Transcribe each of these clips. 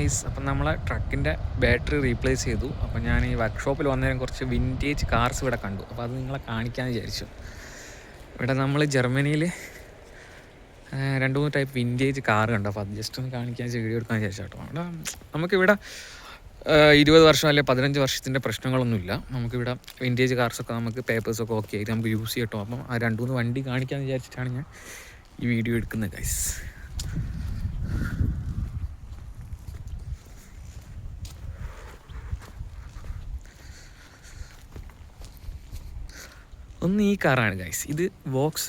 Guys, അപ്പം നമ്മളെ ട്രക്കിൻ്റെ battery replace ചെയ്തു. അപ്പം ഞാൻ ഈ വർക്ക്ഷോപ്പിൽ വന്നേരം കുറച്ച് വിൻറ്റേജ് കാർസ് ഇവിടെ കണ്ടു. അപ്പോൾ അത് നിങ്ങളെ കാണിക്കാമെന്ന് വിചാരിച്ചു. ഇവിടെ നമ്മൾ ജർമ്മനിയിൽ 2-3 ടൈപ്പ് വിൻറ്റേജ് കാർ കണ്ടു. അപ്പോൾ അത് ജസ്റ്റ് ഒന്ന് കാണിക്കാൻ വീഡിയോ എടുക്കാൻ വിചാരിച്ചു കേട്ടോ. അവിടെ നമുക്കിവിടെ 20 വർഷം അല്ലെങ്കിൽ 15 വർഷത്തിൻ്റെ പ്രശ്നങ്ങളൊന്നുമില്ല. നമുക്കിവിടെ വിൻറ്റേജ് കാർസൊക്കെ നമുക്ക് പേപ്പേഴ്സൊക്കെ ഓക്കെ ആയിട്ട് നമുക്ക് യൂസ് ചെയ്യട്ടോ. അപ്പം ആ 2-3 വണ്ടി കാണിക്കാമെന്ന് വിചാരിച്ചിട്ടാണ് ഞാൻ ഈ വീഡിയോ എടുക്കുന്നത് ഗൈസ്. ഒന്ന് ഈ കാറാണ് ഗൈസ്. ഇത് വോക്സ്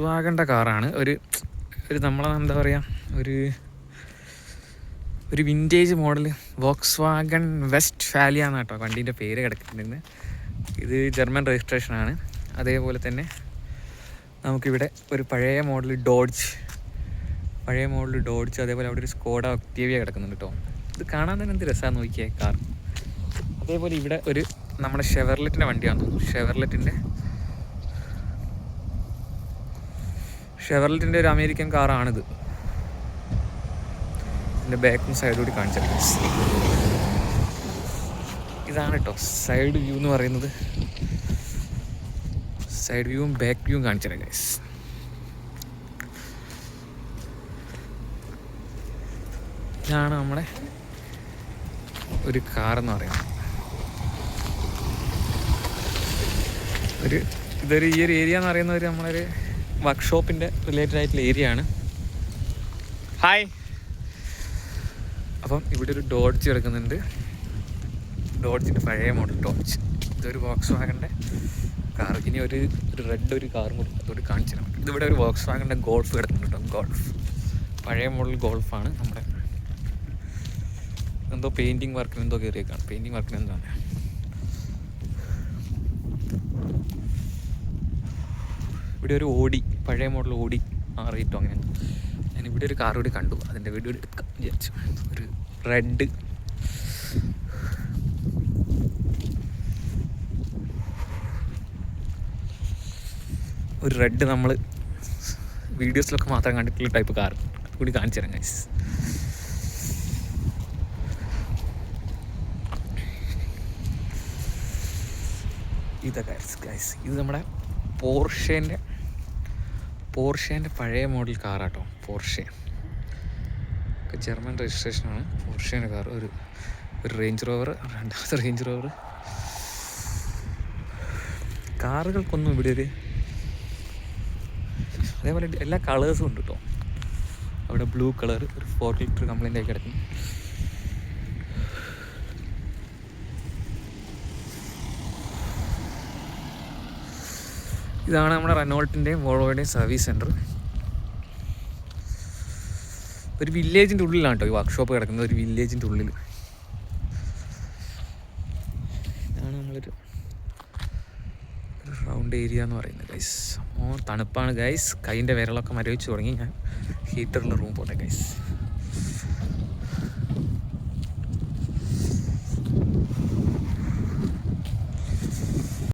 വാഗൻ്റെ കാറാണ്. ഒരു നമ്മളെ എന്താ പറയുക, ഒരു vintage model Volkswagen Westfalia എന്നാണ് കേട്ടോ വണ്ടീൻ്റെ പേര് കിടക്കുന്നുണ്ട്. ഇത് ജർമ്മൻ രജിസ്ട്രേഷനാണ്. അതേപോലെ തന്നെ നമുക്കിവിടെ ഒരു പഴയ മോഡൽ ഡോഡ്ജ്, അതേപോലെ അവിടെ ഒരു സ്കോഡ ഒക്ടേവിയ കിടക്കുന്നുണ്ട് കേട്ടോ. ഇത് കാണാൻ തന്നെ എന്ത് രസമാണെന്ന് നോക്കിയേ കാർ. അതേപോലെ ഇവിടെ ഒരു നമ്മുടെ ഷെവർലെറ്റിൻ്റെ വണ്ടിയാണെന്ന് തോന്നുന്നു. ഷെവർലെറ്റിൻ്റെ ഒരു അമേരിക്കൻ കാറാണിത്. ഇതിൻ്റെ ബാക്കും സൈഡും കൂടി കാണിച്ചത്. ഇതാണ് കേട്ടോ സൈഡ് വ്യൂ എന്ന് പറയുന്നത്. സൈഡ് വ്യൂവും ബാക്ക് വ്യൂവും കാണിച്ചത് ഗൈസ്. ഇതാണ് നമ്മുടെ ഒരു കാറെന്ന് പറയുന്നത്. ഇതൊരു ഈ ഒരു ഏരിയ എന്ന് പറയുന്നത് നമ്മളൊരു വർക്ക്ഷോപ്പിൻ്റെ റിലേറ്റഡ് ആയിട്ടുള്ള ഏരിയ ആണ്. ഹായ്. അപ്പം ഇവിടെ ഒരു ഡോഡ്ജ് കിടക്കുന്നുണ്ട്. ഡോഡ്ജിൻ്റെ പഴയ മോഡൽ ഡോഡ്ജ്. ഇതൊരു വോക്സ് വാഗൻ്റെ കാർ. ഇനി ഒരു റെഡ് ഒരു കാറും കൂടി അതോട് കാണിച്ചു തരാം. ഇതിവിടെ ഒരു വോക്സ് വാഗൻ്റെ ഗോൾഫ് കിടക്കുന്നുണ്ട് കേട്ടോ. ഗോൾഫ് പഴയ മോഡൽ ഗോൾഫാണ്. നമ്മുടെ എന്തോ പെയിൻറ്റിങ് വർക്കിന് എന്തോ കയറിയേക്കാണ്. പെയിൻറ്റിങ് വർക്കിന് എന്താണ്. ഇവിടെ ഒരു ഓടി, പഴയ മോഡൽ ഓടി R8 അങ്ങനെ. ഞാനിവിടെ ഒരു കാർ കൂടി കണ്ടു, അതിൻ്റെ വീഡിയോ എടുക്കാം വിചാരിച്ചു. ഒരു റെഡ്. നമ്മൾ വീഡിയോസിലൊക്കെ മാത്രം കണ്ടിട്ടുള്ള ടൈപ്പ് കാർ കൂടി കാണിച്ചു തരാം ഗൈസ്. ഇതൊക്കെ ഗൈസ്, ഇത് നമ്മുടെ പോർഷേൻ്റെ പഴയ മോഡൽ കാറാട്ടോ. പോർഷെ ജർമ്മൻ രജിസ്ട്രേഷനാണ്. പോർഷേൻ്റെ കാർ. ഒരു റേഞ്ച് റോവർ, രണ്ടാമത്തെ റേഞ്ച് റോവർ. കാറുകൾക്കൊന്നും ഇവിടെ അതേപോലെ എല്ലാ കളേഴ്സും ഉണ്ട് കേട്ടോ. അവിടെ ബ്ലൂ കളർ ഒരു 4 ലിറ്റർ കംപ്ലൈൻ്റ് ആയി കിടക്കും. ഇതാണ് നമ്മുടെ റെനോൾട്ടിൻ്റെയും വോൾവോയുടെയും സർവീസ് സെൻറ്റർ. ഒരു വില്ലേജിൻ്റെ ഉള്ളിലാണ് കേട്ടോ ഈ വർക്ക്ഷോപ്പ് കിടക്കുന്നത്. ഒരു വില്ലേജിൻ്റെ ഉള്ളിൽ. ഇതാണ് നമ്മളൊരു റൗണ്ട് ഏരിയ എന്ന് പറയുന്നത് ഗൈസ്. തണുപ്പാണ് ഗൈസ്. കൈൻ്റെ വിരളൊക്കെ മരവിച്ച് തുടങ്ങി. ഞാൻ ഹീറ്ററിൻ്റെ റൂം പോട്ടെ ഗൈസ്.